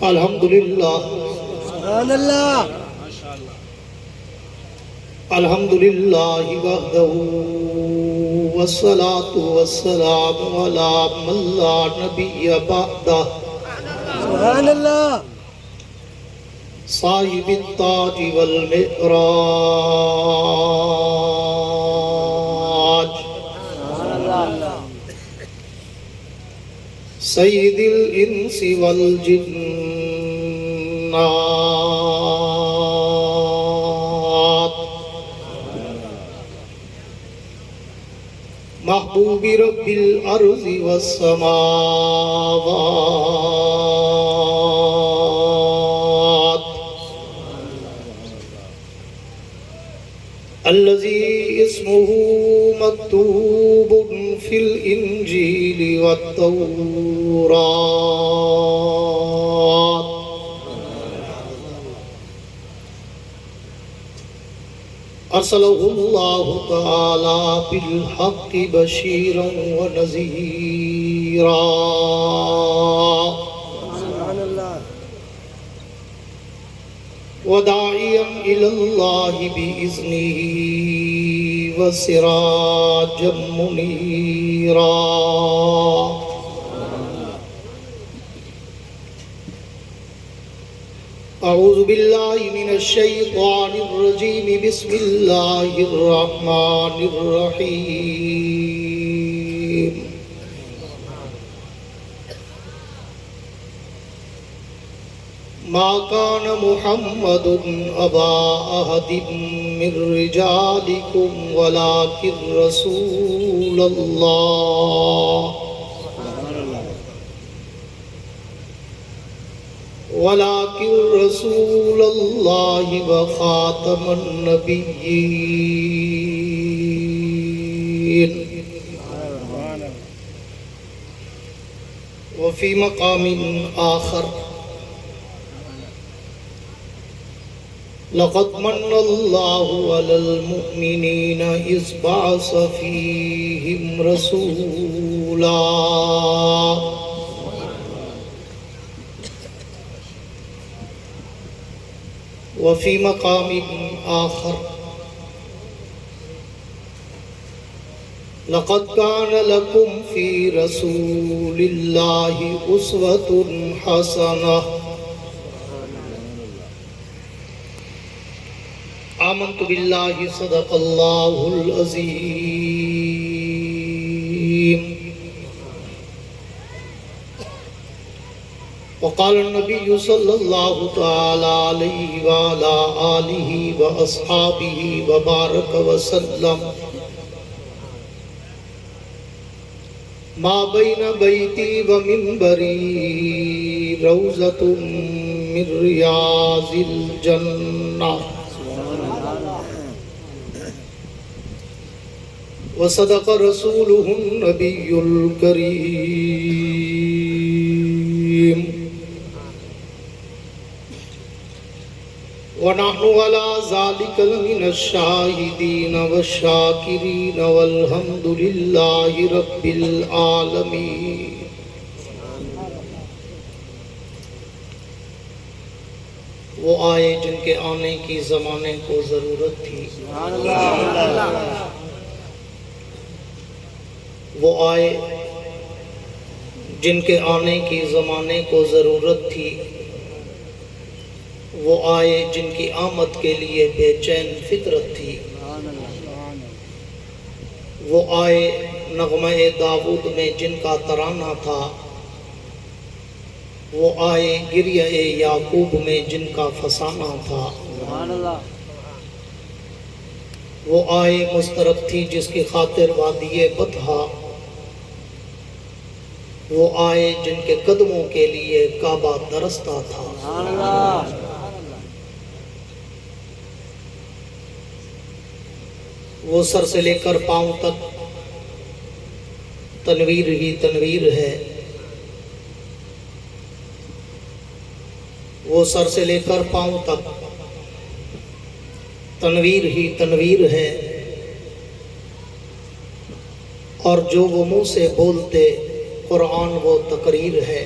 الحمدللہ سبحان اللہ الحمدللہ وحدہ والصلاة والسلام علی من لا نبی بعدہ سبحان اللہ صاحب التاج والمعراج سید الانس والجنات محبوب رب الارض والسماوات الذي اسمه مكتوب في الإنجيل والتوراة أرسله الله تعالى بالحق بشيرا ونذيرا سبحان اللہ وداعيا إلى الله بإذنه وسراجا منيرا أعوذ بالله من الشيطان الرجيم بسم الله الرحمن الرحيم ما كان محمد أبا أحد من رجالكم ولكن رسول الله وخاتم النبيين وفي مقام آخر لقد من الله على المؤمنين إذ بعث فيهم رسولا وفي مقام آخر لقد كان لكم في رسول الله أسوة حسنة آمنت بالله صدق الله العظيم وقال النبي صلى الله تعالى عليه وعلى آله وأصحابه وبارك وسلم ما بين بيتي ومنبري روضة من رياض الجنة وصدق رسوله النبي الكريم ونحن على ذلك لمن الشاهدين والشاكرين والحمد لله رب العالمين وہ آئے جن کے آنے کی زمانے کو ضرورت تھی وہ آئے جن کے آنے کی زمانے کو ضرورت تھی وہ آئے جن کی آمد کے لیے بے چین فطرت تھی وہ آئے نغمہ داؤد میں جن کا ترانہ تھا وہ آئے گریہ یعقوب میں جن کا فسانہ تھا وہ آئے مسترب تھی جس کی خاطر وادی بطحا وہ آئے جن کے قدموں کے لیے کعبہ درستہ تھا وہ سر سے لے کر پاؤں تک تنویر ہی تنویر ہے وہ سر سے لے کر پاؤں تک تنویر ہی تنویر ہے اور جو وہ منہ سے بولتے قرآن وہ تقریر ہے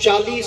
40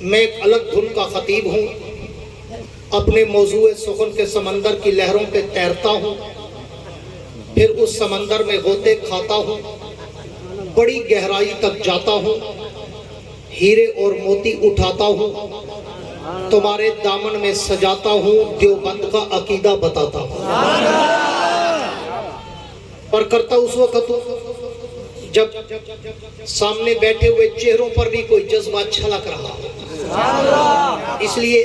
میں ایک الگ دھن کا خطیب ہوں، اپنے موضوع سخن کے سمندر کی لہروں پہ تیرتا ہوں، پھر اس سمندر میں غوطے کھاتا ہوں، بڑی گہرائی تک جاتا ہوں، ہیرے اور موتی اٹھاتا ہوں، تمہارے دامن میں سجاتا ہوں، دیوبند کا عقیدہ بتاتا ہوں۔ پر کرتا اس وقت ہوں جب سامنے بیٹھے ہوئے چہروں پر بھی کوئی جذبہ چھلک رہا ہو۔ اس لیے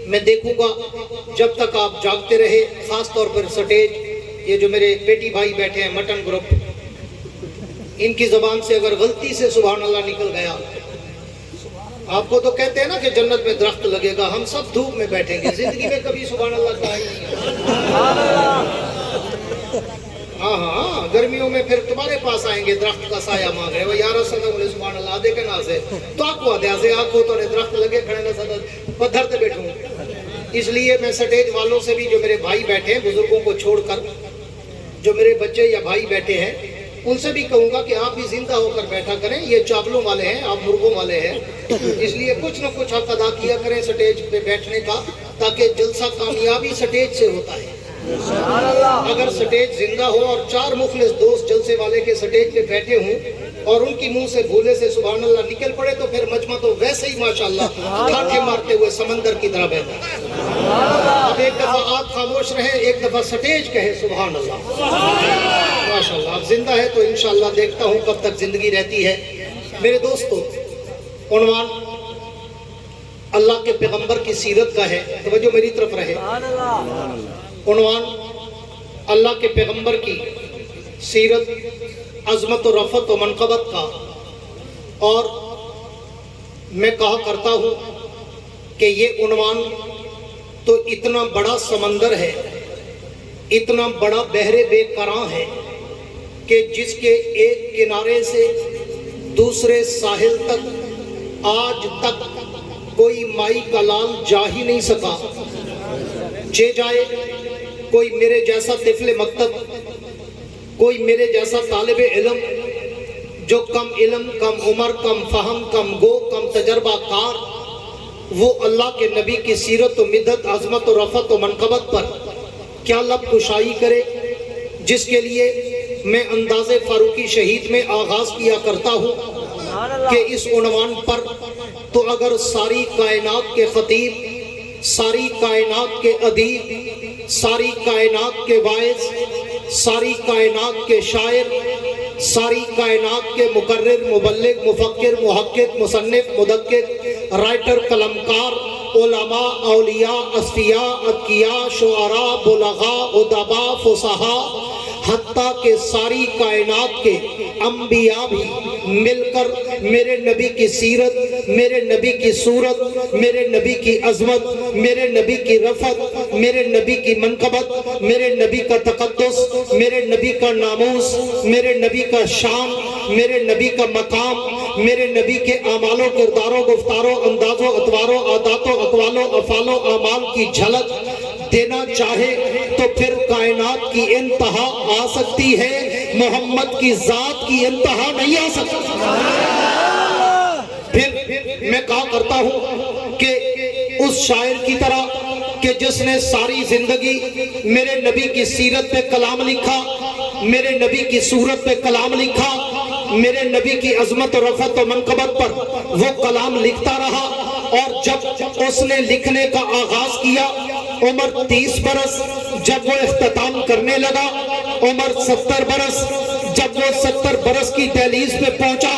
میں دیکھوں گا جب تک آپ جاگتے رہے، خاص طور پر سٹیج، یہ جو میرے بیٹی بھائی بیٹھے ہیں مٹن گروپ، ان کی زبان سے اگر غلطی سے سبحان اللہ نکل گیا، آپ کو تو کہتے ہیں نا کہ جنت میں درخت لگے گا، ہم سب دھوپ میں بیٹھیں گے، زندگی میں کبھی سبحان اللہ کہا ہی نہیں۔ ہاں گرمیوں میں پھر تمہارے پاس آئیں گے، درخت کا سایہ مانگ رہے وہ یار صدا بولے سبحان اللہ دے کے نازے تو آپ کو آدھے آزے آپ کو تو درخت لگے کھڑے نہ صدا پتھر تے بیٹھوں۔ اس لیے میں سٹیج والوں سے بھی، جو میرے بھائی بیٹھے ہیں بزرگوں کو چھوڑ کر، جو میرے بچے یا بھائی بیٹھے ہیں، ان سے بھی کہوں گا کہ آپ بھی زندہ ہو کر بیٹھا کریں، یہ چاولوں والے ہیں، آپ مرغوں والے ہیں، اس لیے کچھ نہ کچھ حق ادا کیا کریں سٹیج پہ بیٹھنے کا، تاکہ جلسہ کامیابی سٹیج سے ہوتا ہے۔ اگر سٹیج زندہ ہو اور چار مخلص دوست جلسے والے کے سٹیج پہ بیٹھے ہوں اور ان کی منہ سے بھولے سے سبحان اللہ نکل پڑے تو پھر مجمع تو ویسے ہی ماشاءاللہ ٹھاٹھے مارتے ہوئے سمندر کی طرح بہتا ہے۔ اب ایک دفعہ آپ خاموش رہیں، ایک دفعہ سٹیج کہے سبحان اللہ ماشاءاللہ۔ اب زندہ ہے تو انشاءاللہ دیکھتا ہوں کب تک زندگی رہتی ہے۔ میرے دوستو، عنوان اللہ کے پیغمبر کی سیرت کا ہے، توجہ میری طرف رہے۔ عنوان اللہ کے پیغمبر کی سیرت، عظمت و رفعت و منقبت کا، اور میں کہا کرتا ہوں کہ یہ عنوان تو اتنا بڑا سمندر ہے، اتنا بڑا بحر بے کراں ہے کہ جس کے ایک کنارے سے دوسرے ساحل تک آج تک کوئی مائی کا لال جا ہی نہیں سکا۔ جائے کوئی میرے جیسا طفل مکتب، کوئی میرے جیسا طالب علم جو کم علم، کم عمر، کم فہم، کم گو، کم تجربہ کار، وہ اللہ کے نبی کی سیرت و مدت، عظمت و رفعت و منقبت پر کیا لب کشائی کرے، جس کے لیے میں انداز فاروقی شہید میں آغاز کیا کرتا ہوں کہ اس عنوان پر تو اگر ساری کائنات کے خطیب، ساری کائنات کے ادیب، ساری کائنات کے واعظ، ساری کائنات کے شاعر، ساری کائنات کے مقرر، مبلغ، مفکر، محقق، مصنف، مدقق، رائٹر، قلمکار، علماء، اولیاء، اصفیاء، اتقیاء، شعراء، بلغاء، ادباء، فصحاء، حتیٰ کہ ساری کائنات کے انبیاء بھی مل کر میرے نبی کی سیرت، میرے نبی کی صورت، میرے نبی کی عظمت، میرے نبی کی رفعت، میرے نبی کی منقبت، میرے نبی کا تقدس، میرے نبی کا ناموس، میرے نبی کا شان، میرے نبی کا مقام، میرے نبی کے اعمال و کرداروں، گفتاروں، اندازوں، اطواروں، عاداتوں، اقوالوں، افعالوں، اعمال کی جھلک دینا چاہے تو پھر کائنات کی انتہا آ سکتی ہے، محمد کی ذات کی انتہا نہیں آ سکتی۔ پھر میں کہا کرتا ہوں کہ اس شاعر کی طرح کہ جس نے ساری زندگی میرے نبی کی سیرت پہ کلام لکھا، میرے نبی کی صورت پہ کلام لکھا، میرے نبی کی عظمت و رفعت و منقبت پر وہ کلام لکھتا رہا، اور جب اس نے لکھنے کا آغاز کیا عمر 30 برس، جب وہ اختتام کرنے لگا عمر 70 برس، جب وہ 70 برس کی دہلیز پہ پہنچا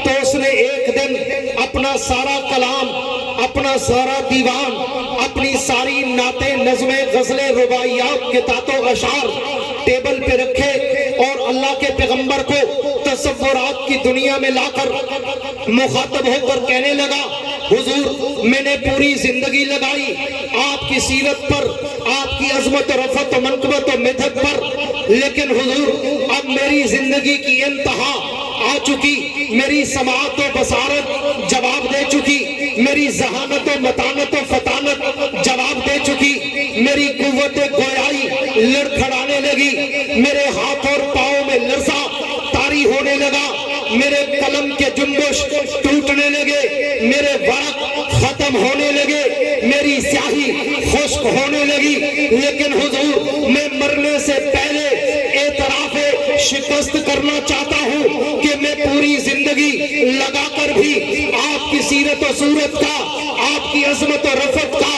تو اس نے ایک دن اپنا سارا کلام، اپنا سارا دیوان، اپنی ساری نعتیں، نظمیں، غزلیں، رباعیات، قطعات و اشعار ٹیبل پہ رکھے اور اللہ کے پیغمبر کو تصورات کی دنیا میں لا کر مخاطب ہو کر کہنے لگا، حضور میں نے پوری زندگی لگائی آپ کی سیرت پر، آپ کی عظمت و رفعت و منقبت و مدحت پر، لیکن حضور اب میری زندگی کی انتہا آ چکی، میری سماعت و بصارت جواب دے چکی، میری ذہانت و متانت و فطانت جواب دے چکی، میری قوت گویائی لڑکھڑانے لگی، میرے ہاتھ اور پاؤں میں لرزہ طاری ہونے لگا، میرے قلم کے جنبش ٹوٹنے لگے، لگے، میرے ورق ختم ہونے لگے، میری سیاہی خشک ہونے لگی، لیکن حضور میں مرنے سے پہلے اعتراف شکست کرنا چاہتا ہوں کہ میں پوری زندگی لگا کر بھی آپ کی سیرت و صورت کا، آپ کی عظمت و رفعت کا،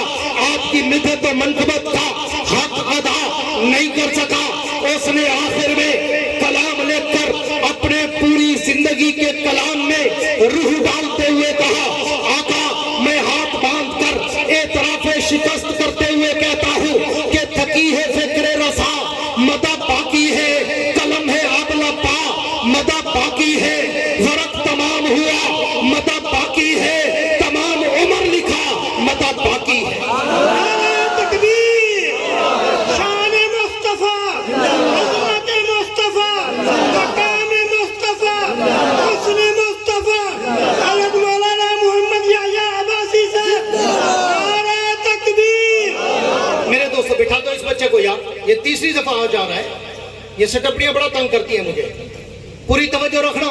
آپ کی مدحت و منقبت کا حق ادا نہیں کر سکا۔ اس نے آخر میں کلام لکھ کر اپنے پوری زندگی کے کلام میں روح ڈالتے ہوئے کہا، آقا میں ہاتھ باندھ کر اعتراف شکست کرتے ہوئے کہتا ہوں کہ تھکی ہے فکر رسا، مدہ باقی ہے، قلم ہے ابلا پا، مدہ باقی ہے، ورق تمام ہوا، مدہ باقی ہے، تمام عمر لکھا، مدہ باقی ہے۔ نعرہ تکبیر، شان مصطفیٰ، عظمت مصطفیٰ، مقام مصطفیٰ، حسن مصطفیٰ، حضرت مولانا محمد یحییٰ عباسی صاحب، نعرہ تکبیر۔ میرے دوستو بٹھا دو اس بچے کو یار، یہ تیسری دفعہ آ جا رہا ہے، یہ سٹپڑیاں بڑا تنگ کرتی ہیں مجھے۔ پوری توجہ رکھنا،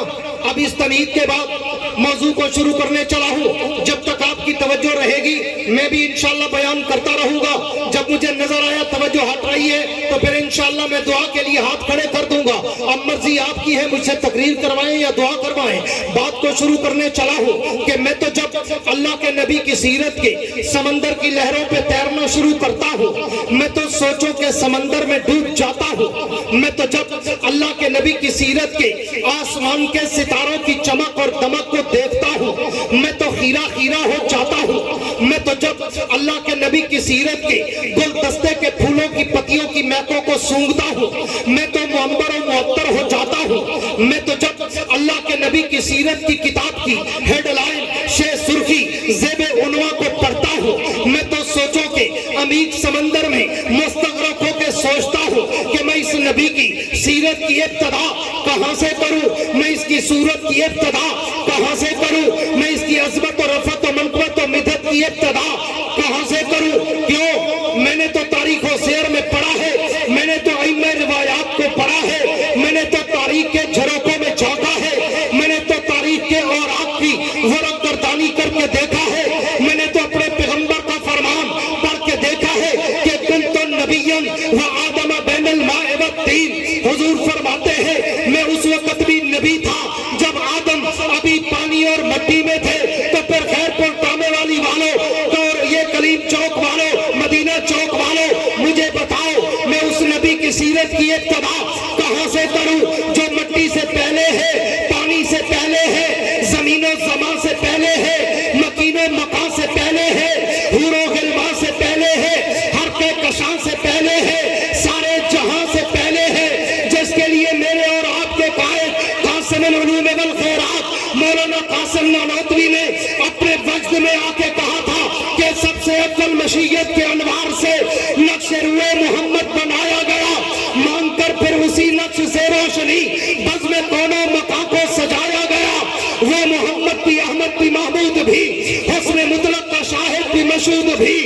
اب اس تمہید کے بعد موضوع کو شروع کرنے چلا ہوں۔ جب تک آپ کی توجہ رہے گی میں بھی انشاءاللہ بیان کرتا رہوں گا۔ جب مجھے نظر آیا توجہ ہٹ رہی ہے تو پھر انشاءاللہ میں دعا کے لیے ہاتھ کھڑے کر دوں گا۔ اب مرضی آپ کی ہے، مجھ سے تقریر کروائیں یا دعا کروائیں۔ بات کو شروع کرنے چلا ہوں کہ میں تو جب اللہ کے نبی کی سیرت کے سمندر کی لہروں پہ تیرنا شروع کرتا ہوں، میں تو سوچوں کے سمندر میں ڈوب جاتا ہوں۔ میں تو جب اللہ کے نبی کی سیرت کے آسمان کے ستاروں کی چمک اور دمک کو دیکھتا ہوں، میں تو خیرہ خیرہ ہو جاتا ہوں۔ میں تو جب اللہ کے نبی کی سیرت کے گلدستے کے پھولوں کی پتیوں کی مہکوں کو سونگھتا ہوں، میں تو معمر و معطر ہو جاتا ہوں۔ میں تو جب اللہ کے نبی کی سیرت کی کتاب کی ہیڈ لائن، شہ سرخی، زیب عنوان کو پڑھتا ہوں، میں تو سوچوں کے عمیق سمندر میں مستغرق ہو کے سوچتا ہوں کہ میں اس نبی کی سیرت کی ابتدا کہاں سے کروں، میں اس کی صورت کی ابتدا کہاں سے کروں، میں اس کی عظمت و رفعت و منقبت و مدحت کی ابتدا کہاں سے کروں۔ کیوں؟ میں نے تو تاریخ و سیر میں پڑھا ہے، میں نے تو ائمہ روایات کو پڑھا ہے، میں نے تو تاریخ کے جھروکوں میں جھانکا ہے، میں نے تو تاریخ کے اوراق کی ورق گردانی کر کے دیکھا ہے، میں نے تو اپنے پیغمبر کا فرمان پڑھ کے دیکھا ہے کہ کنت نبیا وآدم بین الماء والطین۔ حضور فرماتے ہیں میں اس وقت بھی نبی تھا جب آدم ابھی پانی اور مٹی میں تھے۔ تو پھر خیر پور ٹامے والی والوں اور یہ کلیم چوک والوں، مدینہ چوک والوں، مجھے بتاؤ میں اس نبی کی سیرت کی ابتدا کہاں سے کروں جو مٹی سے پہلے ہے، پانی سے پہلے ہے، زمین و زمان سے پہلے ہے، مکین و مکان سے پہلے ہے، حور و غلمان سے پہلے ہے، ہر کے کشان سے پہلے ہے، سارے جہاں سے پہلے ہے، جس کے لیے میرے اور آپ کے قائد قاسم العلوم والخیرات مولانا قاسم نانوتوی نے اپنے وجد میں آ کے کہا تھا کہ سب سے افضل مشیت کے انوار سے نقش روئے محمد بنایا گیا، مانگ کر پھر اسی نقش سے روشنی بزم کونوں مکان کو سجایا گیا۔ وہ محمد بھی، احمد بھی، محمود بھی، حسن مطلق کا شاہد بھی، مشہود بھی،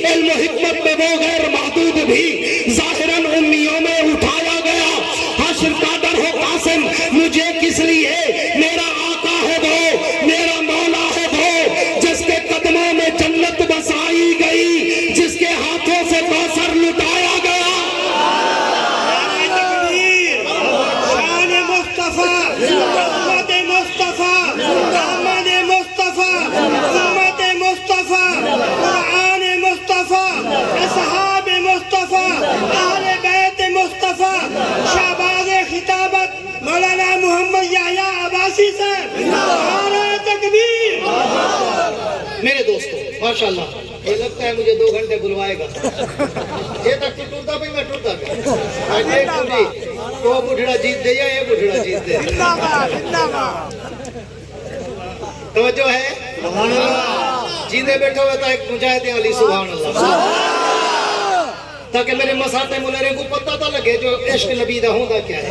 علم و حکمت میں وہ غیر محدود بھی، ظاہراً امیوں میں اٹھایا گیا۔ حشر کا در ہو قاسم مجھے کس لیے، میرا آقا ہے وہ، میرا مولا ہے وہ، جس کے قدموں میں جنت بسائی گئی، جس کے ہاتھوں سے کوثر لٹایا گیا۔ نعرہ تکبیر، شان مصطفیٰ، عظمت مصطفیٰ، احمد مصطفیٰ، امت مصطفیٰ، قرآن مصطفیٰ، اصحاب مصطفیٰ، اہل بیت مصطفیٰ، شہباز خطابت مولانا محمد یحییٰ عباسی صاحب، نعرہ تکبیر۔ میرے دوستو ماشاءاللہ، یہ لگتا ہے مجھے 2 گھنٹے بلوائے گا۔ یہ تک تو ٹوٹا بھی میں ٹوٹا بھی ایک پوری وہ بڑھڑا جیت دے یا یہ بڑھڑا جیت دے۔ توجہ ہے؟ جیندے بیٹھے ہوئے تھا ایک مجاہد علی سبحان اللہ، تاکہ میرے مساتے ملرے کو پتہ تھا لگے جو عشق نبی دا ہوندہ کیا ہے۔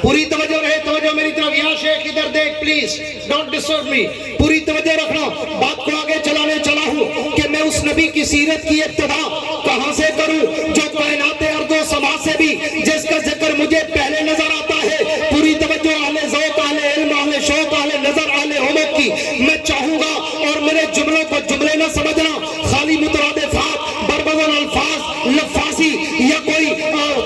پوری توجہ رہے، توجہ میری طرف، یہاں شیخ ادھر دیکھ پلیز، ڈونٹ ڈسٹرب می، پوری توجہ رکھنا۔ بات کو آگے چلانے چلا ہوں کہ میں اس نبی کی سیرت کی ابتدا کہاں سے کروں جو کائنات ارض و سما سے بھی جس کا ذکر مجھے پہلے نظر آتا ہے۔ پوری توجہ، اہل ذوق، اہل علم، اہل شوق، اہل نظر، اہل عمق کی میں چاہوں گا اور میرے جملوں کو جملے نہ سمجھنا، خالی مترادفات، بربدل الفاظ، لفاظی یا کوئی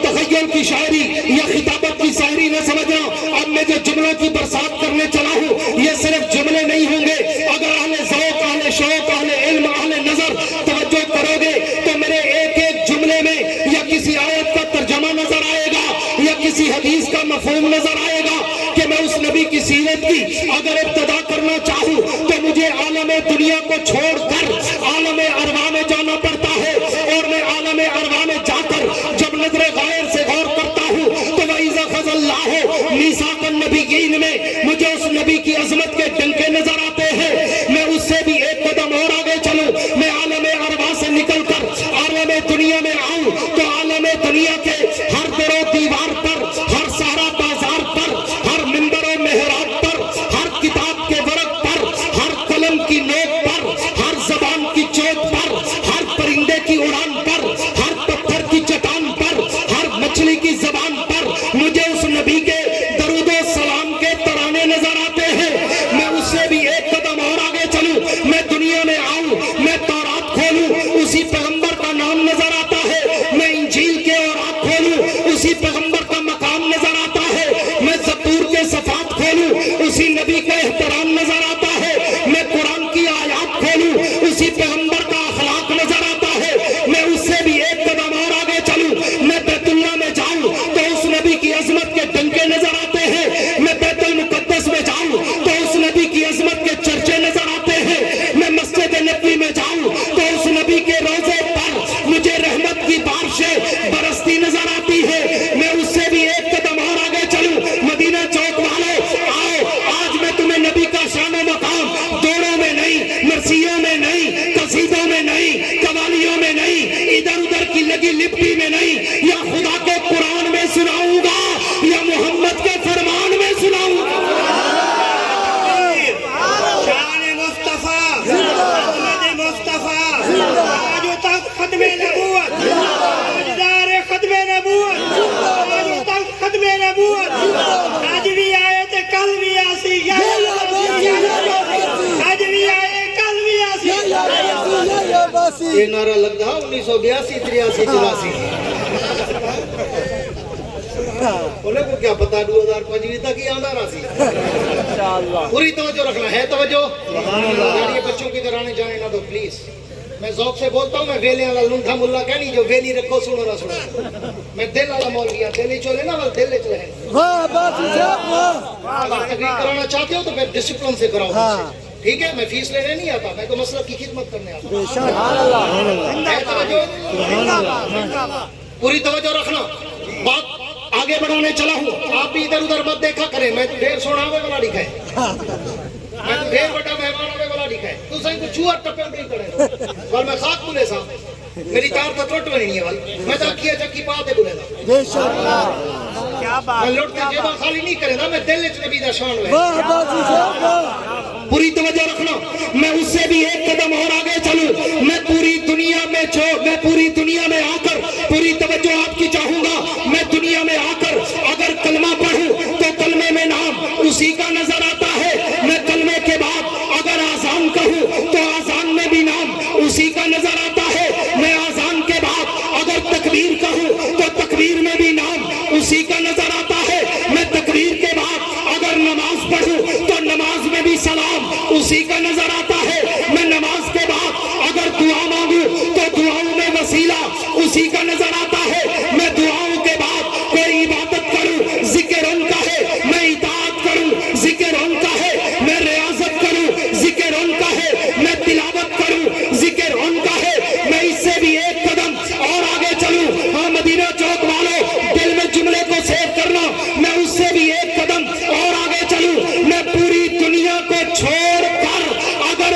تخیل کی شاعری یا خطابت کی شاعری نہ سمجھنا۔ اب میں جو جملوں کی برسات کرنے چلا ہوں یہ صرف جملے نہیں ہوں گے۔ اگر اہل ذوق، اہل شوق، اہل علم، اہل نظر توجہ کرو گے تو میرے ایک ایک جملے میں یا کسی آیت کا ترجمہ نظر آئے گا یا کسی حدیث کا مفہوم نظر آئے گا کہ میں اس نبی کی سیرت کی اگر ابتدا کرنا چاہوں تو مجھے عالم دنیا کو چھوڑ کر عالم ارواح میں جانا پڑتا ہے، اور میں عالم ارواح میں جا کر جب نظر غائر سے غور کرتا ہوں تو وَإِذَا أَخَذَ اللَّهُ مِيثَاقَ النَّبِيِّينَ میں مجھے اس نبی کی عظمت کے ڈنکے نظر آتے ہیں۔ میں اس سے بھی ایک قدم اور آگے چلوں، میں عالم ارواح سے نکل کر عالم دنیا میں آؤں تو عالم دنیا کے ہر در و دیوار پر، ہر سہرا بازار پر، ہر منبر و محراب پر، ہر کتاب کے ورق پر، ہر قلم کی نوک پر، ہر زبان کی چوٹ پر، ہر پرندے کی اڑان پر، ہر پتھر کی چٹان پر، ہر مچھلی کی زبان پر مجھے اس نبی کے درود و سلام کے ترانے نظر آتے ہیں۔ میں اس سے بھی ایک قدم اور آگے چلوں، میں دنیا میں آؤں، میں تورات کھولوں، اسی پیغمبر کا نام نظر آتا ہے، میں انجیل کے اوراق کھولوں، اسی پیغمبر کا مقام نظر آتا ہے، میں زبور کے صفات کھولوں، اسی نبی کا احترام نظر آتا ہے، میں قرآن کی آیات کھولوں، اسی پیغمبر کا اخلاق نظر آتا ہے۔ میں اس سے بھی ایک قدم اور آگے چلوں، میں بیت اللہ میں جاؤں تو اس نبی کی عظمت کے ڈنکے نظر آتے ہیں، میں بیت المقدس میں جاؤں تو اس نبی کی عظمت کے چرچے نظر آتے ہیں، میں مسجد نبوی میں جاؤں تو اس نبی کے روضے پر مجھے رحمت کی بارشیں برستی نظر آتی ہے۔ میں اس سے بھی ایک قدم اور آگے چلوں، مدینہ چوک والے آؤ، آج میں تمہیں نبی کا شان و مقام دوڑوں میں نہیں، مرثیوں میں نہیں، قصیدوں میں نہیں، قوالیوں میں نہیں، ادھر ادھر کی لگی لپٹی میں نہیں، یا خدا کے قرآن میں سناؤں گا یا محمد کے فرمان میں سناؤں گا۔ شان مصطفیٰ، محمد مصطفیٰ، آج تک ختم نبوت، تاجدار ختم نبوت، آج تک ختم نبوت، آج بھی آئے تھے کل بھی آسی، آج بھی آئے کل بھی آسی۔ یہ نعرہ لگ رہا 1982 83 84 انہیں کو کیا پتا 2025 تک ہی آندہ رہا سی۔ پوری توجہ رکھنا ہے، توجہ یہ بچوں کی طرح جانے نہ دو پلیز۔ میں ذوق سے بولتا ہوں، میں ویلے والا لنڈا ملا کہ نہیں جو ویلی رکھو سنو نہ سنو، میں دل والا مولوی ہوں، دل ہی چولے نا بل دل ہی چلے ہیں۔ واہ باسی صاحب واہ، اگر تقریر کرانا چاہتے ہو تو پھر ڈسپلن سے کراؤ مجھ سے، ٹھیک ہے؟ میں فیس لینے نہیں آتا، میں تو مسلک کی خدمت کرنے آتا ہوں۔ ہے توجہ؟ پوری توجہ رکھنا، بات آگے بڑھانے چلا ہوں، آپ بھی ادھر ادھر مت دیکھا کریں، میں تو ڈھیر سونا ہوئے والا لکھا ہے، میں تو ڈھیر بڑا مہمان ہوئے والا لکھا ہے، تو سائن کو چوہر ٹپے اٹھیں کرے اور میں خاک بولے سا میری تار تو ٹوٹ بنی نہیں ہے والی، میں تو کیا چکی پاتے بولے سا، بے شک، میں لوٹتے جیبا خالی نہیں کرے نا، میں دل اچھ نبی دا شان ہوئے۔ واہ باسی صاحب واہ، پوری توجہ رکھنا، میں اس سے بھی ایک قدم اور آگے چلوں، میں پوری دنیا میں آ کر پوری توجہ آپ کی چاہوں گا، میں دنیا میں آ کر اگر کلمہ پڑھوں تو کلمے میں نام اسی کا نظر آتا ہے، میں کلمے کے بعد اگر آذان کہوں تو آذان میں بھی نام اسی کا نظر آتا ہے، میں آذان کے بعد اگر تکبیر کہوں تو تکبیر میں بھی نام اسی کا نظر آتا ہے، میں تکبیر کے بعد اگر نماز پڑھوں تو نماز میں بھی سلام اسی کا نظر آتا ہے، میں نماز کے بعد اگر دعا مانگوں تو دعاؤں میں وسیلہ اسی کا نظر آتا ہے، میں دعاؤں کے بعد کوئی عبادت کروں ذکر ان کا ہے، میں اطاعت کروں ذکر ان کا ہے، میں ریاضت کروں ذکر ان کا ہے، میں تلاوت کروں ذکر ان کا ہے، میں اس سے بھی ایک قدم اور آگے چلوں۔ ہاں مدینہ چوک والوں دل میں جملے کو سیو کرنا، میں اس سے بھی ایک قدم اور آگے چلوں، میں پوری دنیا کو چھوڑ کر اگر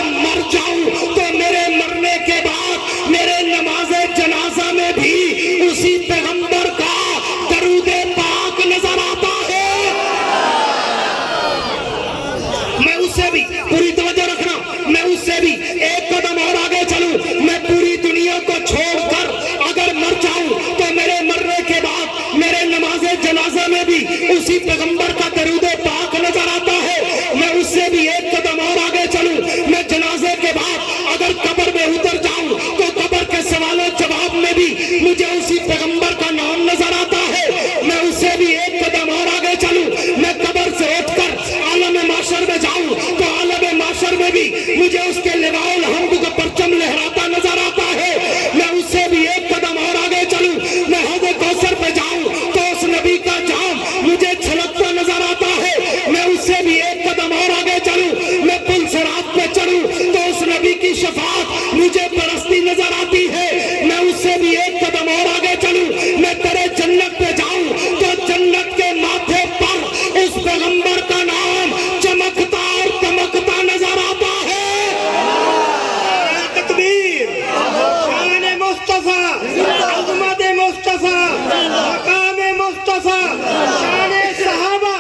کسی پیغمبر کا نام نظر آتا ہے میں اس سے بھی ایک قدم اور آگے چلوں. میں قبر سے اٹھ کر عالم محشر میں جاؤں تو عالم محشر میں بھی مجھے اس کے لواء الحمد کا پرچم لہراتا نظر آتا ہے. میں اس سے بھی ایک قدم اور آگے چلوں. میں حوض کوثر پہ جاؤں تو اس نبی کا جام مجھے چھلکتا نظر آتا ہے. میں اس سے بھی ایک قدم اور آگے چلوں. میں پل صراط پہ چڑھوں تو اس نبی کی شفاعت مجھے برستی نظر آتی ہے. میں اس سے بھی ایک قدم اور آگے چلوں. میں تیرے جنت پہ جاؤں تو جنت کے ماتھے پر اس پیغمبر کا نام چمکتا اور دمکتا نظر آتا ہے. تکبیر. شان مصطفیٰ, عظمت مصطفیٰ, مقام مصطفیٰ, شان صحابہ,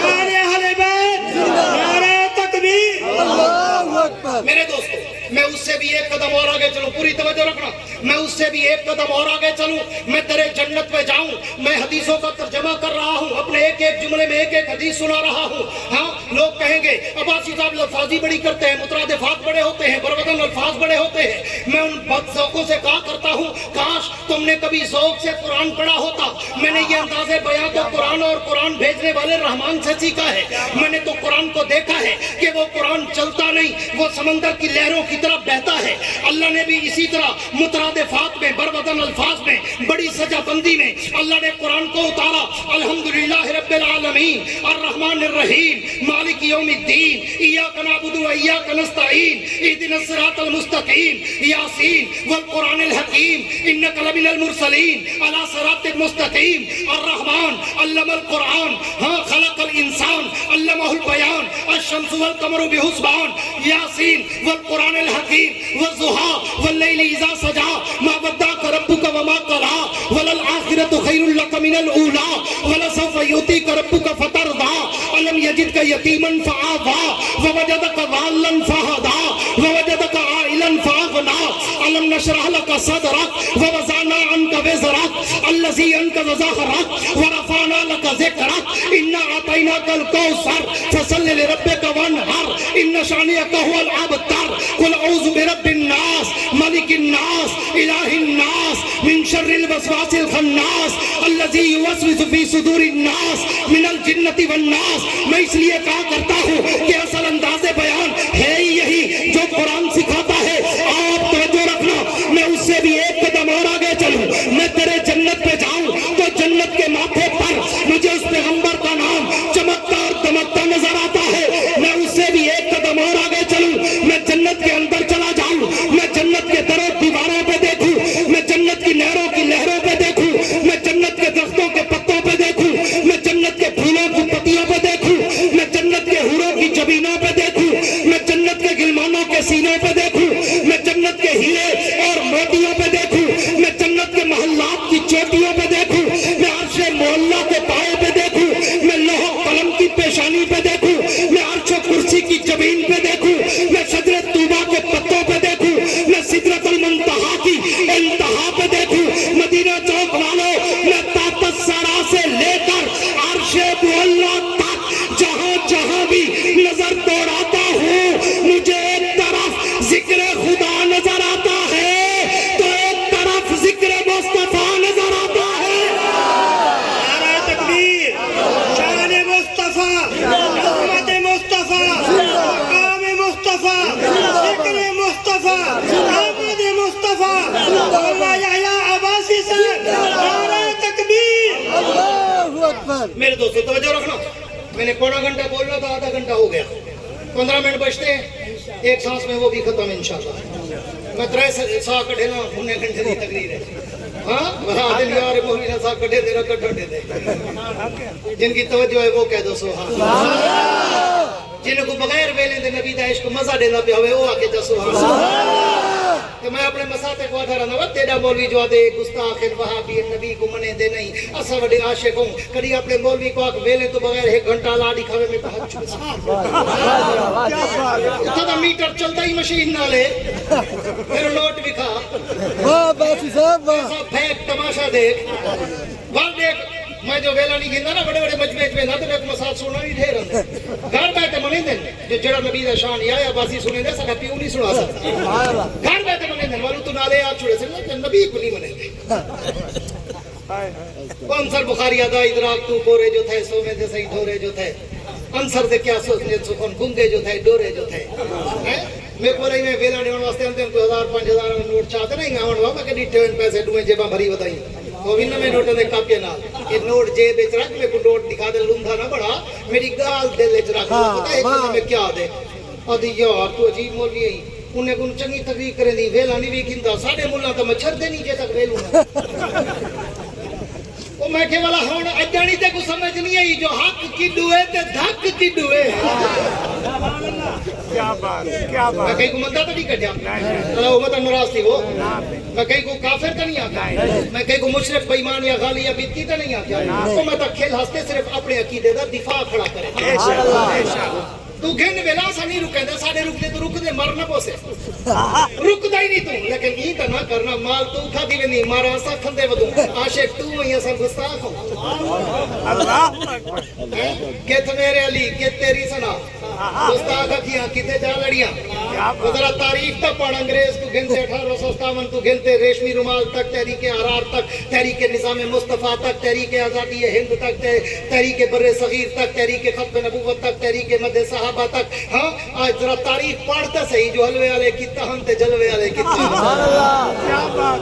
شان اہل بیت. نعرہ تکبیر. اللہ اکبر. میرے دوستو میں اس سے بھی ایک قدم اور آگے چلوں. پوری توجہ رکھنا. میں اس سے بھی ایک قدم اور آگے چلوں. میں تیرے جنت پہ جاؤں. میں حدیثوں کا ترجمہ کر رہا ہوں. اپنے ایک ایک جملے میں ایک ایک حدیث سنا رہا ہوں. ہاں لوگ کہیں گے عباسی صاحب لفاظی بڑی کرتے ہیں, مترادفات بڑے ہوتے ہیں, برودن الفاظ بڑے ہوتے ہیں. میں ان بد ذوقوں سے کہا کرتا ہوں کاش تم نے کبھی ذوق سے قرآن پڑھا ہوتا. میں نے یہ انداز بیان تو قرآن اور قرآن بھیجنے والے رحمان سے سیکھا ہے. میں نے تو قرآن کو دیکھا ہے کہ وہ قرآن چلتا نہیں, وہ سمندر کی لہروں کی طرح بہتا ہے. اللہ نے بھی اسی طرح مترادفات میں, برودن الفاظ میں, بڑی سجا بندی میں اللہ نے قرآن کو اتارا. الحمدللہ رب العالمین الرحمن الرحیم مالک یوم الدین ایاک نعبد و ایاک نستعین اہدنا الصراط المستقیم یاسین والقرآن الحکیم انک لمن المرسلین علی صراط مستقیم. الرحمن علم القرآن ہاں خلق الانسان علمہ البیان الشمس والقمر بحسبان یاسین والقرآن الحکیم والضحی واللیل اذا سجا ما ودعک ربک وما قلى وللآخرۃ خیر لک من الاولی ولسوف یؤتیک ربک فترضی الم یجدک یتیما فآوی ووجدک ضالا فہدی ووجدک عائلا فاغنی الم نشرح لک صدرک ووضعنا عنک وزرک الذی انقض ظہرک ورفعنا لک ذکرک انا اعطیناک الکوثر فصل لربک وانحر ان شانئک هو الابتر قل اعوذ برب الناس ملک الناس الہ الناس من شر الوسواس الخناس الذی یوسوس فی صدور الناس من الجنۃ والناس. میں اس لیے کہا کرتا ہوں کہ اصل انداز بیان ہے یہی جو قرآن سکھاتا ہے. آپ توجہ رکھنا. میں اس سے بھی ایک قدم اور آگے چلوں. میں تیرے جنت پہ جاؤں تو جنت کے ماتھے پر مجھے اس پیغمبر کا نام چمکتا اور دمکتا نظر آتا ہے. میں اس سے بھی ایک قدم اور آگے چلوں. میں جنت کے اندر چلا جاؤں. میں جنت کے در و دیواروں پہ دیکھوں. میں جنت کی نہروں کی لہروں پہ دیکھوں. میں جنت کے درختوں کے پتوں پہ دیکھوں. میں جنت کے پھولوں کی پتیوں پہ دیکھوں. میں جنت کے حوروں کی جبینوں پہ دیکھوں. میں جنت کے گلمانوں کے سینوں پہ دیکھوں. میں جنت کے ہیرے اور موتیوں پہ دیکھوں. میں جنت کے محلات کی چوٹیوں پہ دیکھوں. میں عرش معلیٰ کے پائے پہ دیکھوں. میں لوح و قلم کی پیشانی پہ دیکھوں. میں عرش و کرسی کی جبین پہ دیکھوں. میں شجر طوبہ کے پتوں پہ دیکھوں. میں سدرۃ المنتہا کی انتہا پہ دیکھوں. مدینہ چوک والوں میں تحت الثری سے لے کر عرش معلیٰ تک جہاں جہاں بھی نظر دوڑاتا ہوں مجھے ایک طرف ذکر خدا نظر آتا ہے تو ایک طرف ذکر مصطفیٰ نظر آتا ہے. نعرہ تکبیر. شان مصطفیٰ, عظمت مصطفیٰ, مقام مصطفیٰ, ذکر مصطفیٰ, آمد مصطفیٰ. مولانا یحییٰ عباسی صاحب. نعرہ تکبیر. اللہ اکبر. میرے دوستو توجہ رکھنا. میں نے پونا گھنٹہ بول رہا تھا, آدھا گھنٹہ ہو گیا. 15 منٹ بچتے ہیں. ایک سانس میں وہ بھی ختم انشاءاللہ. میں 3 سا کٹھے نا 19 گھنٹے کی تقریر ہے. ہاں بہا دل یار مومن سا کٹھے دے رکھ کٹھے دے. جن کی توجہ ہے وہ کہہ دو سبحان اللہ. جن کو بغیر ویلے دے نبی دا عشق مزہ دینا پیا ہوئے وہ آکے جا سبحان اللہ. کہ میں اپنے مساتے کو آدھا رہنا تیرا مولوی جو آدھے گستاخ وہابی نبی کو منے دے نہیں اسا وڈے عاشق ہوں. کڑی اپنے مولوی کو آکھ ویلے تو بغیر 1 گھنٹہ لا دکھاوے میں تحجد تا میٹر چلتا ہی مشین نہ لے پھر نوٹ بھی کھا واہ باسی صاحب واہ. سب پھینک تماشا دیکھ وہاں دیکھ. میں جو ویلا نہیں گھندا نا بڑے بڑے مجمع میں نہ تو میں مسات سننا نہیں ڈھیر اندر گھر بیٹھے منے دیں جو جڑا نبی دا شان یا باسی سنے دے سکا پیو نہیں سنا سکتا. گھر بیٹھے منے میں والو تو نالے آ چھوڑے سے کہ نبی کو نہیں منے تھے کون سر بخاری ادا ادراک تو پورے جو تھے سو میں سے صحیح ڈھورے جو تھے انصر سے کیا سوچنے سکون گنگے جو تھے ڈورے جو تھے میں پورے میں ویلا نہیں واسطے ہم کو 1000 5000 نوٹ چاہتے نہیں گاون وا میں کہ ڈٹے پیسے ڈوے جیباں بھری ودائی وہ بھی نہ میں نوٹ دے کاپیا نال کہ نوٹ جیب وچ رکھ میں کو نوٹ دکھا دے لوندا نہ بڑا میری گال دل وچ رکھ پتہ ہے میں کیا دے ادی یار تو عجیب مولوی ہے انہیں کو چنگی تقریر کریں دی ویلا نہیں ویکھندا ساڈے مولا تے مچھر دے نہیں جے تک ویلو وہ میں کہ والا ہن اجانی تے کو سمجھ نہیں آئی جو حق کی ڈوئے تے دھک کی ڈوئے کیا بات کیا میں بات کہیں کو مندہ تو نہیں کٹیا امت ناراض تھی وہ میں کہیں کو کافر تو نہیں آتا میں کہیں کو مشرک بے ایمان یا غالی یا بدتی تو نہیں آتا تو میں تو کھیل ہنستے صرف اپنے عقیدے دا دفاع کھڑا کرے تو گھن ویلا سا نہیں رکے دے ساڑے رک دے تو رک دے مر نہ پوسے رک دا ہی نہیں تو لیکن یہ تو نہ کرنا مال تو کھا دی نہیں مارا ایسا کھندے ودوں عاشق تو ہی ایسا گستاخ ہو کہ میرے علی کہ تیری سنا گستاخ کھیاں کتے جا لڑیاں وہ ذرا تاریخ تا پڑھ انگریز تو گھنتے 1857 تو گھنتے ریشمی رومال تک تحریک آرار تک تحریک نظام مصطفیٰ تک تحریک آزادی ہند تک تحریک بر صغیر تک تحریک ختم نبوت تک تحریک مد صحابہ تک ہاں آج ذرا تاریخ پڑھتا صحیح جو حلوے والے کتا ہم تے جلوے والے کتا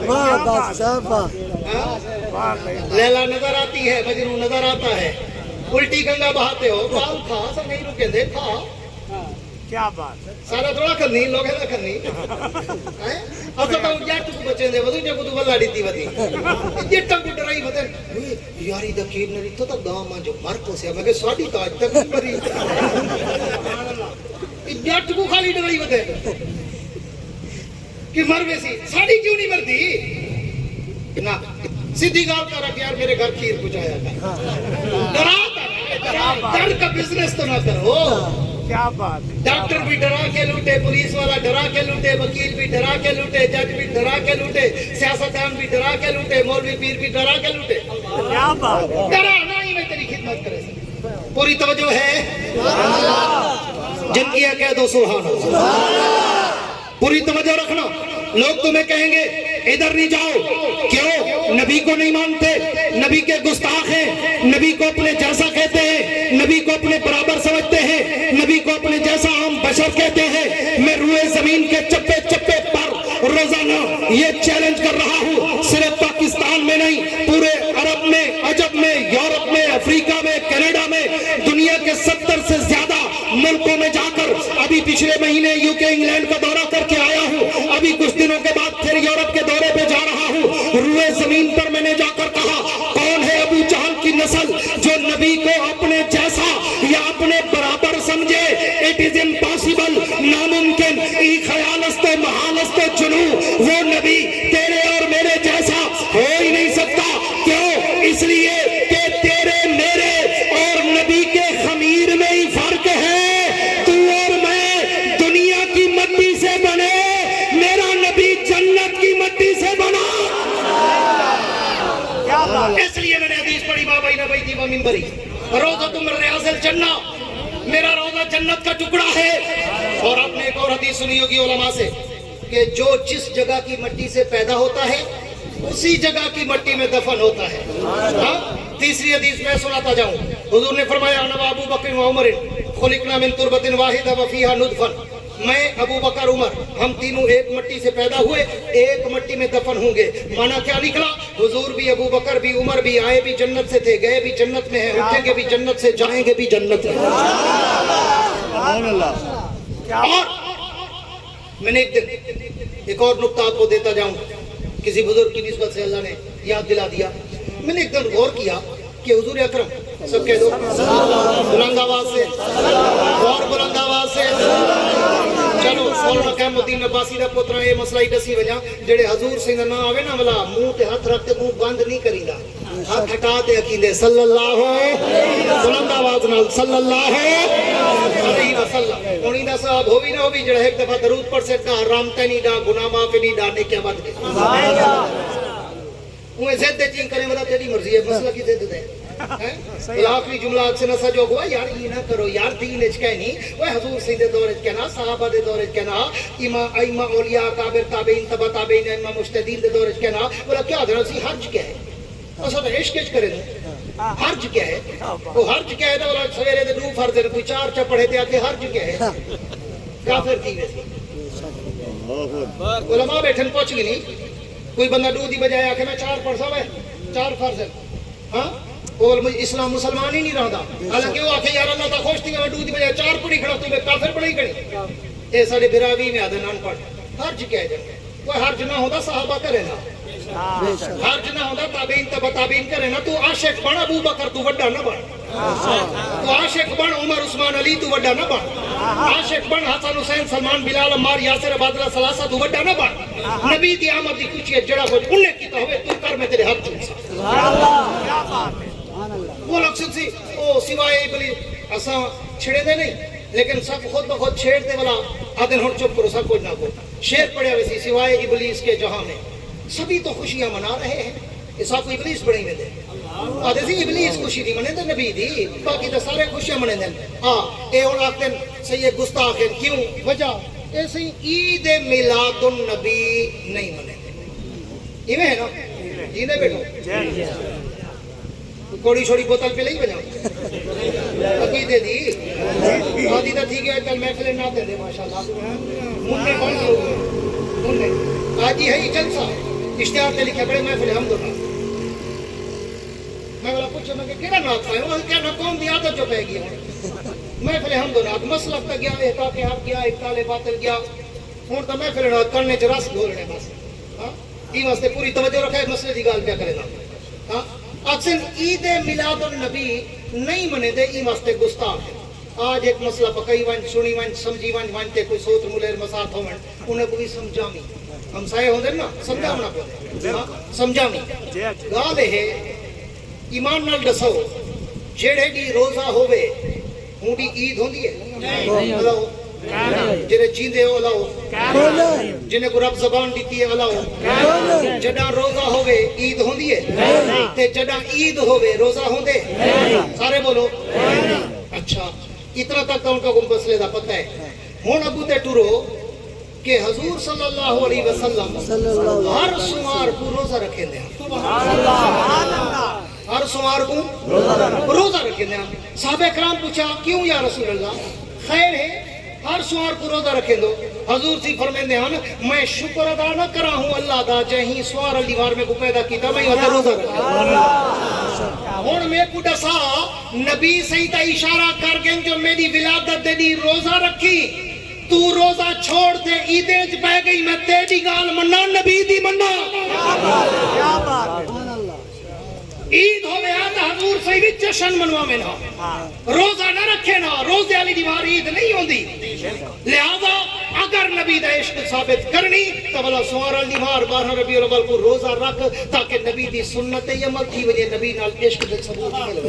واہ باسی صاحب واہ لیلا نظر آتی ہے مجنون نظر آتا ہے الٹی گنگا بہاتے ہو بال کھا سب نہیں رکے دے کھا کیا بات سارا تھوڑا کرنی لوگ ہے نہ کرنی اصل تو جٹ کو بچے دے ودو جو کو ولا ڈیتی ودی جٹا کو ڈرائی ودن یاری دا کیر نری تو گاں ما جو مر کو سے میں کہ ساڈی تو اج تک مری جٹ کو خالی ڈرائی ودے کہ مر ویسی ساڈی کیوں نہیں مردی نہ سیدھی گال کر یار میرے گھر کھیر پہنچایا ڈرا ڈر کا بزنس تو نہ کرو کیا بات ڈاکٹر بھی ڈرا کے لوٹے پولیس والا ڈرا کے لوٹے وکیل بھی ڈرا کے لوٹے جج بھی ڈرا کے لوٹے سیاستدان بھی ڈرا کے لوٹے مولوی پیر بھی ڈرا کے لوٹے کیا بات ڈرانا ہی میں تیری خدمت کرے پوری توجہ ہے جن کی ہے کہہ دو سبحان اللہ پوری توجہ رکھنا لوگ تمہیں کہیں گے ادھر نہیں جاؤ کیوں نبی کو نہیں مانتے نبی کے گستاخ ہیں نبی کو اپنے جیسا کہتے ہیں نبی کو اپنے برابر سمجھتے ہیں نبی کو اپنے جیسا عام بشر کہتے ہیں میں روئے زمین کے چپے چپے پر روزانہ یہ چیلنج کر رہا ہوں صرف پاکستان میں نہیں پورے عرب میں عجب میں یورپ میں افریقہ میں کینیڈا میں دنیا کے 70 سے زیادہ ملکوں میں جا کر ابھی پچھلے مہینے UK انگلینڈ کا دورہ کر کے آیا ہوں ابھی کچھ دنوں کے بعد پھر یورپ کے دورے پہ جا رہا ہوں روئے زمین پر میں نے جا کر کہا کون ہے ابو جہل کی نسل جو نبی کو اپنے جیسا یا اپنے برابر سمجھے اٹ از امپاسبل ناممکن ای خیال است محال است جنو وہ نبی تیرے اور میرے جیسا ہو ہی نہیں سکتا کیوں اس لیے کہ تیرے میرے اور نبی کے خمیر میں ہی فرق ہے تو اور میں دنیا کی مٹی سے بنے میرا نبی جنت کی مٹی سے بنا اس لیے میں نے حدیث پڑھی بابا نہ بیتی و منبری روضۃ من ریاض الجنہ میرا روضہ جنت کا ٹکڑا ہے اور آپ نے ایک اور حدیث سنی ہوگی علماء سے کہ جو جس جگہ کی مٹی سے پیدا ہوتا ہے اسی جگہ کی مٹی میں دفن ہوتا ہے ہاں تیسری حدیث میں سناتا جاؤں حضور نے فرمایا انا ابو بکر و عمر خلقنا من تربۃ واحدہ وفیہا نطفہ میں ابو بکر عمر ہم تینوں ایک مٹی سے پیدا ہوئے ایک مٹی میں دفن ہوں گے مانا کیا نکلا حضور بھی ابو بکر بھی عمر بھی آئے بھی جنت سے تھے گئے بھی جنت میں ہیں اٹھیں گے بھی جنت سے جائیں گے بھی جنت میں اور میں نے ایک دن ایک اور نقطہ آپ کو دیتا جاؤں کسی بزرگ کی نسبت سے اللہ نے یاد دلا دیا میں نے ایک دن غور کیا کہ حضور اکرم سب کہہ دو بلند آواز سے اور بلند آواز سے چلو مولانا قیام الدین عباسی دا پوترا یہ مسئلہ ہی دسی وجہ جڑے حضور سے نہ آوے نا والا منہ تے ہاتھ رکھ تے منہ بند نہیں کریندا ہاتھ ہٹا تے عقیدے صلی اللہ بلند آواز نال صلی اللہ علیہ وسلم ہونی دا صاحب ہووی نہ ہووی جڑا ایک دفعہ درود پڑھ سکتا حرام تے نہیں ڈا گناہ معاف نہیں ڈا نیکیاں بد کے اوے زد چین کرے والا تیری مرضی ہے مسئلہ کی زد دے آخری جملہ سے نہ سجو گوا یار یہ نہ کرو یار دین اچ کہنی وہ حضور سید دور اچ کہنا صحابہ دے دور اچ کہنا ائمہ اولیاء کابر تابعین تبع تابعین ائمہ مجتہدین دے دور اچ کہنا بولا کیا دھر سی حرج کیا ہے اسا تو عشق اچ کرے حرج کیا ہے وہ حرج کیا ہے نا بولا سویرے دے 2 فرض کوئی 4 چپڑے تے آکے حرج کیا ہے کافر تھی ویسے علماء بیٹھن پہنچ گئی نہیں کوئی بندہ 2 دی بجائے آکے میں 4 پڑھ سا ہے 4 فرض ہے ہاں اور اسلام مسلمان ہی نہیں رہا حالانکہ وہ آکے یار اللہ تا خوش تھی میں 2 دی بجائے 4 پڑھی کھڑا تو میں کافر پڑھی کھڑی اے سارے براوی میں آدھے نان پڑھ حرج کیا ہے وہ حرج نہ ہوتا صحابہ کرے نا حرج نہ ہوتا تابعین تبع تابعین کرے نا تو عاشق بن ابو بکر تو وڈا نہ بن تو عاشق بن عمر عثمان علی تو وڈا نہ بن عاشق بن حسن حسین سلمان بلال عمار یاسر عبادلہ ثلاثہ تو وڈا نہ بن نبی دی آمد دی کچھ جڑا ہو انہیں کیتا ہوئے تو کر میں تیرے حق چون سا وہ لقصد سی او سوائے بلی اساں چھڑے دے نہیں لیکن سب خود بخود چھیڑ دے والا آدھن ہون چپ کرو سب کچھ نہ کو شیر پڑھیا ویسی سوائے ابلیس کے جہاں میں سبھی تو خوشیاں منا رہے ہیں اس آپ کو ابلیس بڑھیں میں دے آدھے سی ابلیس خوشی دی منے دے نبی دی باقی تو سارے خوشیاں منے دیں اے اور آتے ہیں سید گستاخ ہیں کیوں وجہ ایسے عید میلاد النبی نہیں منے دیں یہ ہے نا جینے بیٹھو کوڑی چھوڑی بوتل پہ لئی بجاؤں عقیدے دی آدھی تا تھی گیا کل محفلے نہ دے دے ماشاءاللہ مننے بڑھ گئے مننے آجی ہے یہ جلسہ اشتہار تے لکھے بڑے محفلے ہم دو میں بولا پوچھو میں کہ کیڑا نات پائے وہ کیا نہ قوم دی عادت جو پہ گیا محفلے ہم دو نات مسلک تا گیا احتاق حق گیا اقتال باطل گیا ہون تا محفلے نات کرنے چ رس گھولنے بس یہ واسطے پوری توجہ رکھے مسئلے دی گال پہ کرے نا اکثر عید میلاد النبی نہیں منے دے ای واسطے گستاخ ہے آج ایک مسئلہ پکئی ون سنی ون سمجھی ون ونتے کوئی سوت ملیر مسات ہون انہیں کوئی سمجھامی ہم سائے ہوں دے نا سمجھاونا کو دے سمجھامی گال ہے ایمان نال دسو جیڑے دی روزہ ہوئے ہوں دی عید ہوں دی ہے اللہ جنہیں جیندے ہو اللہ جنہیں کو رب زبان دیتی ہے اللہ جڑا روزہ ہوئے عید ہوں دی ہے تے جڑا عید ہوئے روزہ ہوں دے سارے بولو اچھا اتنا تک ان کا مسئلے دا پتہ ہے ہون ابو تے ٹورو کہ حضور صلی اللہ علیہ وسلم ہر سوار کو روزہ رکھیں دے ہر سوار کو روزہ رکھیں دے صحابہ کرام پوچھا کیوں یا رسول اللہ خیر ہے ہر سوار کو روزہ رکھیں دو حضور سی فرمیندے ہیں میں شکر ادا نہ کرا ہوں اللہ دا جہیں سوار علی وار میں کو پیدا کیتا میں یہ روزہ رکھیں ہون میں کو دسا نبی سیدہ اشارہ کر گئے جو میری ولادت دے دی روزہ رکھی تو روزہ چھوڑ دے عیدیں چ پہ گئی میں تیری گال مننا نبی دی مننا کیا بات عید ہوئے آدھا حضور سے بھی جشن منوا میں نا روزہ نہ رکھے نا روزے علی دیوار عید نہیں ہوندی لہذا اگر نبی دا عشق ثابت کرنی تو بلا سوار علی دیوار 12 ربیع الاول کو روزہ رکھ تاکہ نبی دی سنت عمل کی وجہ نبی نال عشق دے ثبوت ملے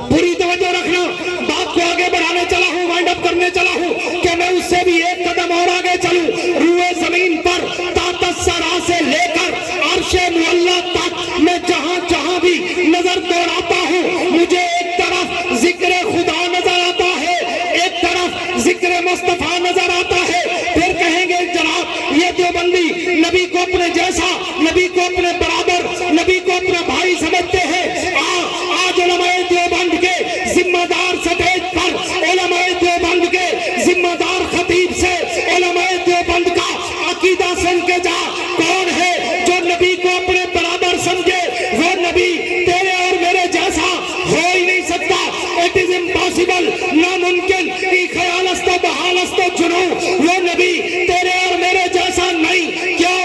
پوری توجہ رکھنا بات کو آگے بڑھانے چلا ہوں وائنڈ اپ کرنے چلا ہوں کہ میں اس سے بھی ایک قدم اور آگے چلوں روئے زمین پر طاقت سرا سے لے کر عرش معلی تک میں جہاں جہاں بھی نظر دوڑاتا ہوں مجھے ایک طرف ذکر خدا نظر آتا ہے ایک طرف ذکر مصطفیٰ نظر آتا ہے پھر کہیں گے جناب یہ دیوبندی نبی کو اپنے جیسا نبی کو اپنے برابر نبی کو اپنا بھائی سمجھتے ہیں آج علماء دیوبند کے ذمہ دار سٹیج پر علماء دیوبند کے ذمہ دار خطیب سے علماء دیوبند کا عقیدہ سن کے جا کون ہے جو نبی کو اپنے برابر سمجھے وہ نبی تیرے اور میرے جیسا ہو ہی نہیں سکتا it is impossible ناممکن ای خیال است و بحال است و جنون وہ نبی تیرے اور میرے جیسا نہیں کیوں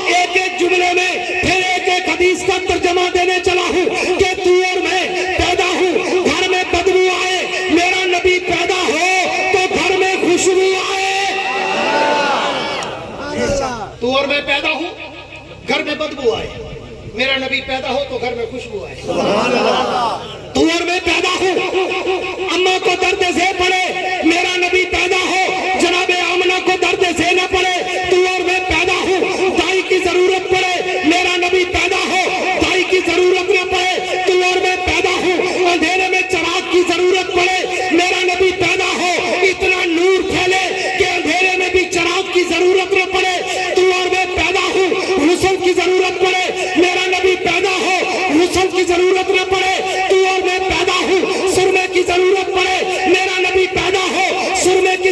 ایک ایک جملے میں پھر ایک ایک حدیث کا ترجمہ دینے چلا ہوں کہ تو اور میں پیدا ہوں گھر میں بدبو آئے میرا نبی پیدا ہو تو گھر میں خوشبو آئے تو اور میں پیدا ہوں گھر میں بدبو آئے میرا نبی پیدا ہو تو گھر میں خوشبو آئے تو اور میں پیدا ہوں اماں کو درد سے پڑے میرا نبی پیدا ہو جناب آمنہ کو درد سے نہ پڑے تو اور میں پیدا ہوں دائی کی ضرورت پڑے میرا نبی پیدا ہو دائی کی ضرورت نہ پڑے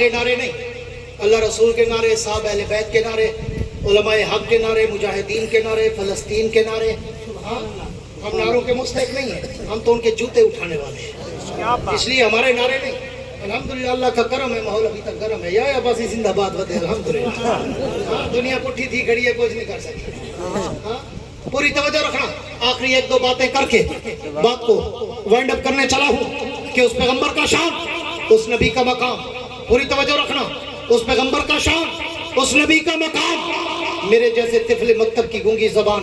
میرے نعرے نہیں, اللہ رسول کے نعرے, صحابہ اہل بیت کے نعرے, علماء حق کے نعرے, مجاہدین کے نعرے, فلسطین کے نعرے. ہم نعروں کے مستحق نہیں ہیں, ہم تو ان کے جوتے اٹھانے والے ہیں, اس لیے ہمارے نعرے نہیں. الحمدللہ اللہ کا کرم ہے, ماحول ابھی تک گرم ہے. یا باسی زندہ باد وطن الحمدللہ. دنیا پٹھی تھی گھڑی ہے, کچھ نہیں کر سکتی. پوری توجہ رکھنا, آخری ایک دو باتیں کر کے بات کو وائنڈ اپ کرنے چلا ہوں کہ اس پیغمبر کا شان, اس نبی کا مقام. پوری توجہ رکھنا, اس پیغمبر کا شان, اس نبی کا مقام. میرے جیسے طفل مکتب کی گونگی زبان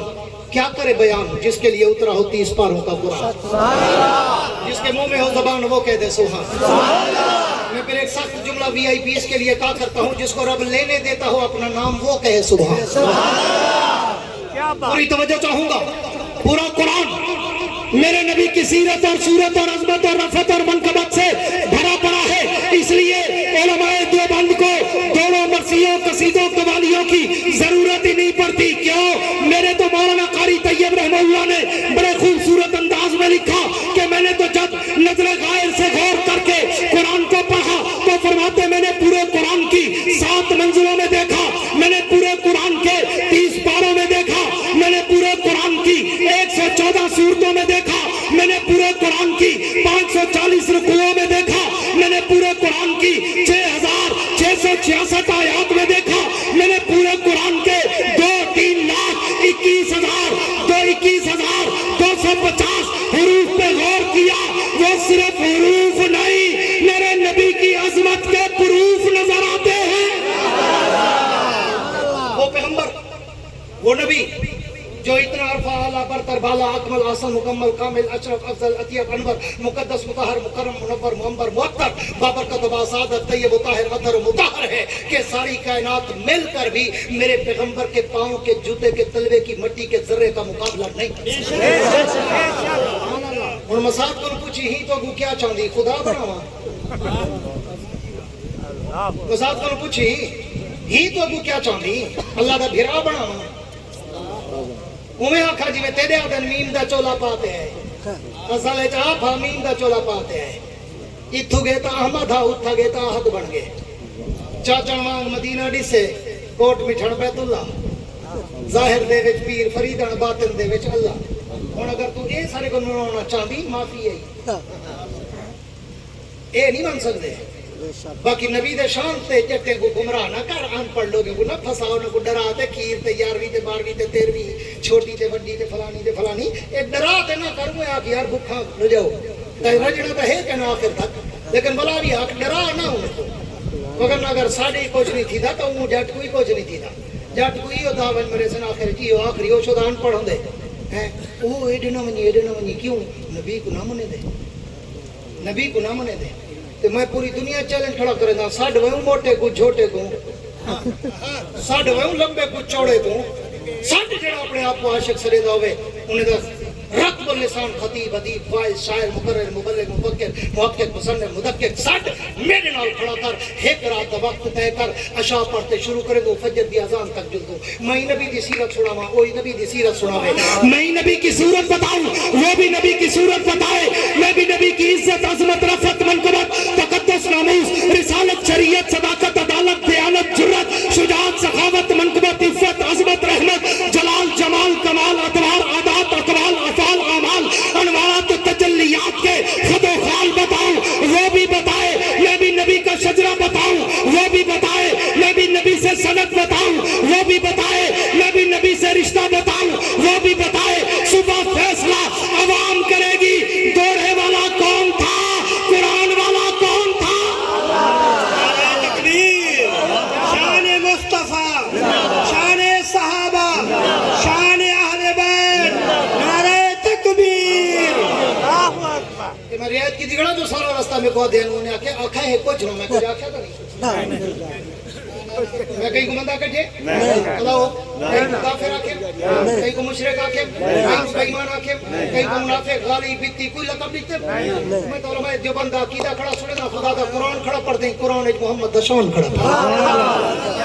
کیا کرے بیان, جس کے لیے اترا ہو 30 پاروں کا قرآن. جس کے منہ میں ہو زبان وہ کہہ دے سبحان. میں پھر ایک سخت جملہ وی آئی پیز کے لیے کہا کرتا ہوں, جس کو رب لینے دیتا ہو اپنا نام وہ کہے سبحان. پوری توجہ چاہوں گا. پورا قرآن میرے نبی کی سیرت اور صورت اور عظمت اور رفعت اور منقبت سے بھرا پڑا ہے. اس لیے علماء دیوبند کو دونوں مرثیوں, قصیدوں, قوالیوں کی ضرورت ہی نہیں پڑتی. کیوں؟ میرے تو مولانا قاری طیب رحمہ اللہ نے بڑے خوبصورت انداز میں لکھا کہ میں نے تو جب نظر غائر سے غور کر کے قرآن کو پڑھا تو فرماتے میں نے پورے قرآن کی 7 منزلوں میں دیکھا, میں نے پورے قرآن کے 30 پاروں میں دیکھا, میں نے پورے قرآن کی 114 سورتوں میں دیکھا, میں نے پورے قرآن کی 540 رکوعوں میں دیکھا, میں نے پورے قرآن کی 6666 آیات میں دیکھا, میں نے پورے قرآن کے 2,03,21,250 حروف پہ غور کیا. وہ صرف حروف نہیں, میرے نبی کی عظمت کے پروف نظر آتے ہیں. وہ پیغمبر, وہ نبی جو اتنا عرفہ اعلیٰ برتر بالا اکمل احسن مکمل کامل اشرف افضل اطیب انور مقدس مطہر مکرم منور معمر معطر بابرکت و باسعادت طیب و طاہر اطہر و مطہر ہے کہ ساری کائنات مل کر بھی میرے پیغمبر کے پاؤں کے جوتے کے تلوے کی مٹی کے ذرے کا مقابلہ نہیں کر سکتے. اور مساعد کو پوچھی ہی تو وہ کیا چاہتی خدا بناوا. مساعد کو پوچھی ہی تو وہ کیا چاہتی اللہ کا بھیرا بناوا. آخا جی میں تیرے آدھن میم دا چولا پاتے ہیں, اصل آپ میم دا چولا پاتے ہیں. اتھو گئے تا احمد ہا, اتھا گئے تا احد بن گئے. چاچن وانگ مدینہ ڈسے کوٹ مٹھن بیت اللہ, ظاہر دے وچ پیر فریدن باطن دے وچ اللہ. اور اگر تو اے سارے کو منوانا چاہتی معافی ہے, اے نہیں بن سکتے. باقی نبی دے شان تے جٹے کو گمراہ نہ کر, ان پڑھ لوگے کو نہ پھساؤ, نہ کو ڈرا تے کیر تے 11ویں تے 12ویں تے 13ویں چھوٹی تے بڑی تے فلانی تے فلانی. اے ڈرا تے نہ کروں آ کہ یار بھوکا نہ جاؤ تے رجنا تے ہے کہ نہ آخر تک, لیکن بلا بھی حق ڈرا نہ ہونے تو. مگر اگر ساڈی کچھ نہیں تھی تو وہ جٹ کوئی کچھ نہیں تھی. جٹ کوئی ہوتا ون میرے سن آخر جی آخری وہ شدہ ان پڑھ ہوندے ہیں وہ ایڈے نہ منی کیوں نبی کو نہ منے دے, نبی کو نہ منے دے. تو میں پوری دنیا چیلنج کھڑا کرے دا, ساڈ ویوں موٹے کو جھوٹے کو, ساڈ ویوں لمبے کو چوڑے کو, ساڈ جڑا اپنے آپ کو عاشق سرے دا ہوئے انہیں دا رقب اللسان خطیب ادیب فائز شاعر مقرر مبلغ مفکر محقق مصنف مدقق. ساڈ میرے نال کھڑا کر, ایک رات دا وقت طے کر, عشاء پڑھتے شروع کرے دو فجر دی اذان تک جل دو. میں نبی دی سیرت سناواں, وہی نبی دی سیرت سناوے. میں نبی کی صورت بتاؤں, وہ بھی نبی کی صورت بتائے. میں بھی نبی کی عزت, عظمت, رفعت, منقبت, تقدس, ناموس, رسالت, شریعت, صداقت, عدالت, دیانت, جرات, شجاعت, سخاوت, منقبت, عفت, عظمت, رحمت, جلال, جمال, کمال, ادوار, عادات, اقوال, افعال, اعمال, انوارات, تجلیات کے خد و خال بتاؤں, وہ بھی بتائے. میں بھی نبی کا شجرہ بتاؤں, وہ بھی بتائے. میں بھی نبی سے سند بتاؤں, وہ بھی بتائے. میں بھی نبی سے رشتہ بتاؤں, وہ بھی بتائے. صبح فیصلہ عوام کرے گی, دوڑے والا کون تھا, قرآن والا کون تھا. تکبیر, شان مصطفیٰ, شان صحابہ, شان اہل بیت, نعرہ تکبیر. کہ میں ریاض کی دیگڑا جو سارا راستہ میں کو دین انہوں نے آکھا ہے کچھ نہ, میں کچھ آکھا تو نہیں. میں کہیں کو مندہ کٹھے اللہ ہو, کہیں کو کافر آکھے, کہیں کو مشرک آکھے, کہیں کو بیمان آکھے, کہیں کو منافق, غالی, بیتی, کوئی لقب نہیں تے. میں تو علماء دیوبند عقیدہ کھڑا سنے نا, خدا دا قرآن کھڑا پڑھ دیں, قرآن ایک محمد دشان کھڑا پڑھ.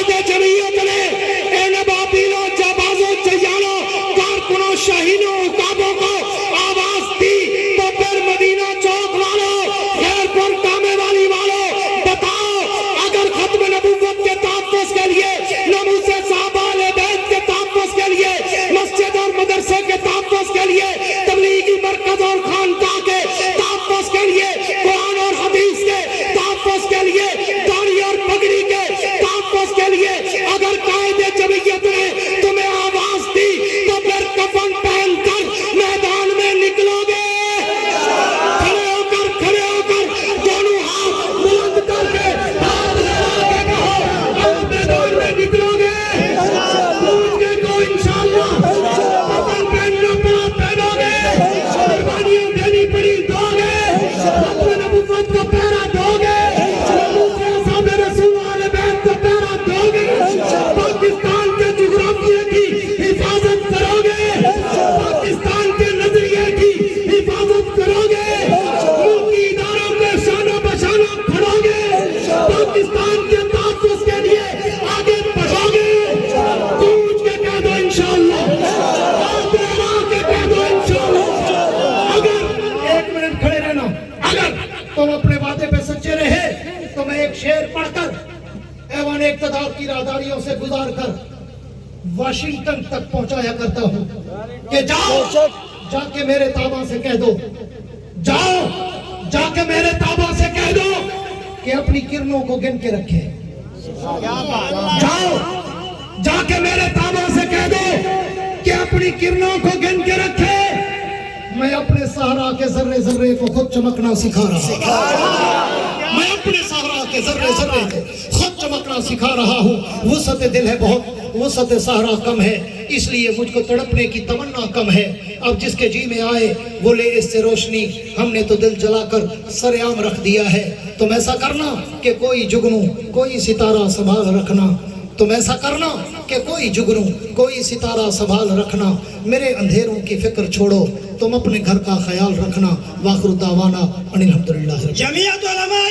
قائد جمعیت نے ان ابابیلوں جابازوں چیالوں کارکنوں شاہینوں عقابوں کو آواز دی تو پھر مدینہ چوک والوں خیر پور کامے والی والوں بتاؤ اگر ختم نبوت کے تحفظ کے لیے ناموس صحابہ اہل بیت کے تحفظ کے لیے مسجد اور مدرسے کے تحفظ کے لیے تبلیغی مرکز اور خانقاہ کے تحفظ کے لیے قرآن اور حدیث کے تحفظ کے لیے داڑھی اور پگڑی کے تحفظ کے لیے اگر قائد جمعیت نے تمہیں آواز دی تو پھر کفن پہن کر میدان میں نکلو گے کھڑے ہو کر دونوں ہاتھ بلند کر کے ہاتھ لگا کے کہو آپ میدان میں نکلو گے پوچھ کے کو انشاءاللہ کفن پہننا پڑا پہنو گے قربانیاں دینی پڑی دو گے ختم نبوت کا پہرا دو گے اصحاب رسول اہل بیت کا پہرا دو گے پاکستان کے جغرافیے کی حفاظت کرو گے پاکستان کے نظریے کی حفاظت کرو گے ملکی اداروں میں شانہ بشانہ کھڑو گے پاکستان کے تحفظ کے لیے آگے بڑھو گے گونج کے کہہ دو انشاءاللہ آپ لڑا کے کہہ دو انشاءاللہ اگر ایک منٹ کھڑے رہنا اگر تم اپنے وعدے پہ سچے رہے تو میں ایک شعر پڑھ کر ایوان اقتدار کی راہداریوں سے گزار کر واشنگٹن تک پہنچایا کرتا ہوں کہ جاؤ جا کے میرے تابع سے کہہ دو جاؤ جا کے میرے تابع سے کہہ دو کہ اپنی کرنوں کو گن کے رکھے جاؤ جا کے میرے تابع سے کہہ دو کہ اپنی کرنوں کو گن کے رکھے میں اپنے صحرا کے ذرے ذرے کو خود چمکنا سکھا رہا ہوں میں اپنے صحرا کے ذرے ذرے کو خود چمکنا سکھا رہا ہوں وسعت دل ہے بہت وسعت صحرا کم ہے اس لیے مجھ کو تڑپنے کی تمنا کم ہے اب جس کے جی میں آئے وہ لے اس سے روشنی ہم نے تو دل جلا کر سر عام رکھ دیا ہے تم ایسا کرنا کہ کوئی جگنو کوئی ستارہ سنبھال رکھنا تم ایسا کرنا کہ کوئی جگنو کوئی ستارہ سنبھال رکھنا میرے اندھیروں کی فکر چھوڑو تم اپنے گھر کا خیال رکھنا واخر دعوانا ان الحمدللہ جمعیت علماء